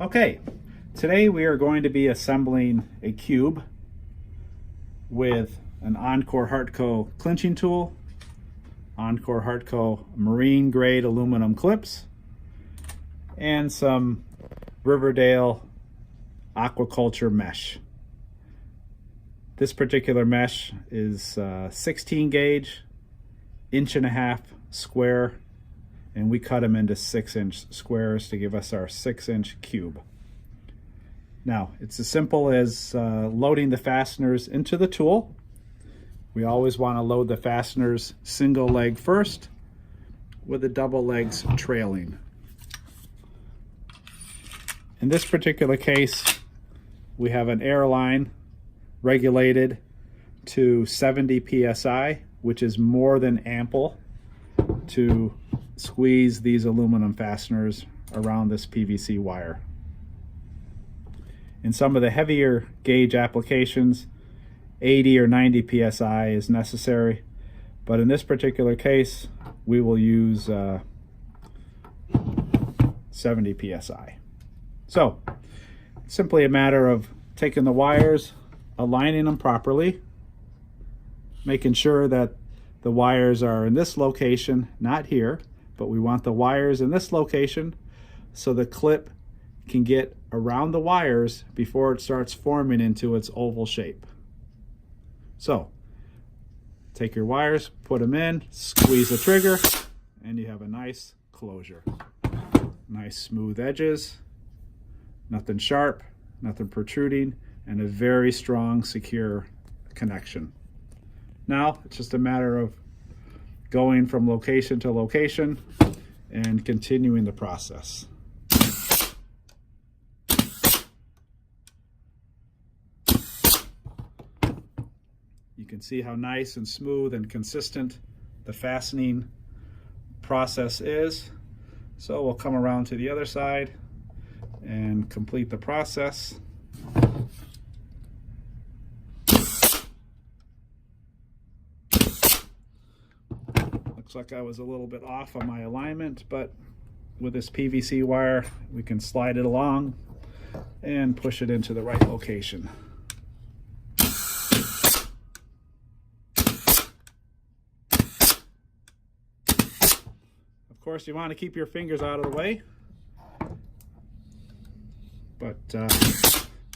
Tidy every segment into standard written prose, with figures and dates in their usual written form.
Okay, today we are going to be assembling a cube with an Encore Hartco clinching tool, Encore Hartco marine grade aluminum clips, and some Riverdale aquaculture mesh. This particular mesh is 16 gauge, 1.5 inch square, and we cut them into 6-inch squares to give us our 6-inch cube. Now, it's as simple as loading the fasteners into the tool. We always want to load the fasteners single leg first, with the double legs trailing. In this particular case, we have an air line regulated to 70 psi, which is more than ample to squeeze these aluminum fasteners around this PVC wire. In some of the heavier gauge applications, 80 or 90 psi is necessary, but in this particular case, we will use 70 psi. So, simply a matter of taking the wires, aligning them properly, making sure that the wires are in this location, not here, but we want the wires in this location so the clip can get around the wires before it starts forming into its oval shape. So, take your wires, put them in, squeeze the trigger, and you have a nice closure. Nice smooth edges, nothing sharp, nothing protruding, and a very strong, secure connection. Now, it's just a matter of going from location to location and continuing the process. You can see how nice and smooth and consistent the fastening process is. So we'll come around to the other side and complete the process. Looks like I was a little bit off on my alignment, but with this PVC wire, we can slide it along and push it into the right location. Of course, you want to keep your fingers out of the way, but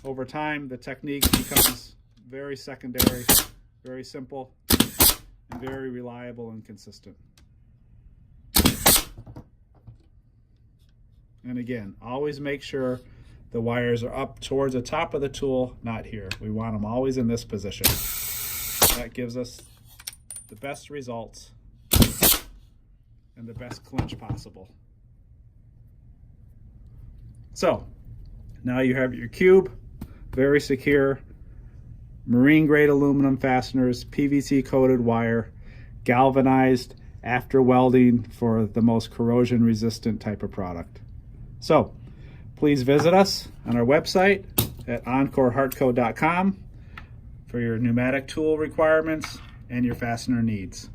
over time, the technique becomes very secondary, very simple, and very reliable and consistent. And again, always make sure the wires are up towards the top of the tool, not here. We want them always in this position. That gives us the best results and the best clinch possible. So, now you have your cube, very secure, marine grade aluminum fasteners, PVC coated wire, galvanized after welding for the most corrosion resistant type of product. So please visit us on our website at encorehartco.com for your pneumatic tool requirements and your fastener needs.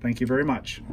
Thank you very much.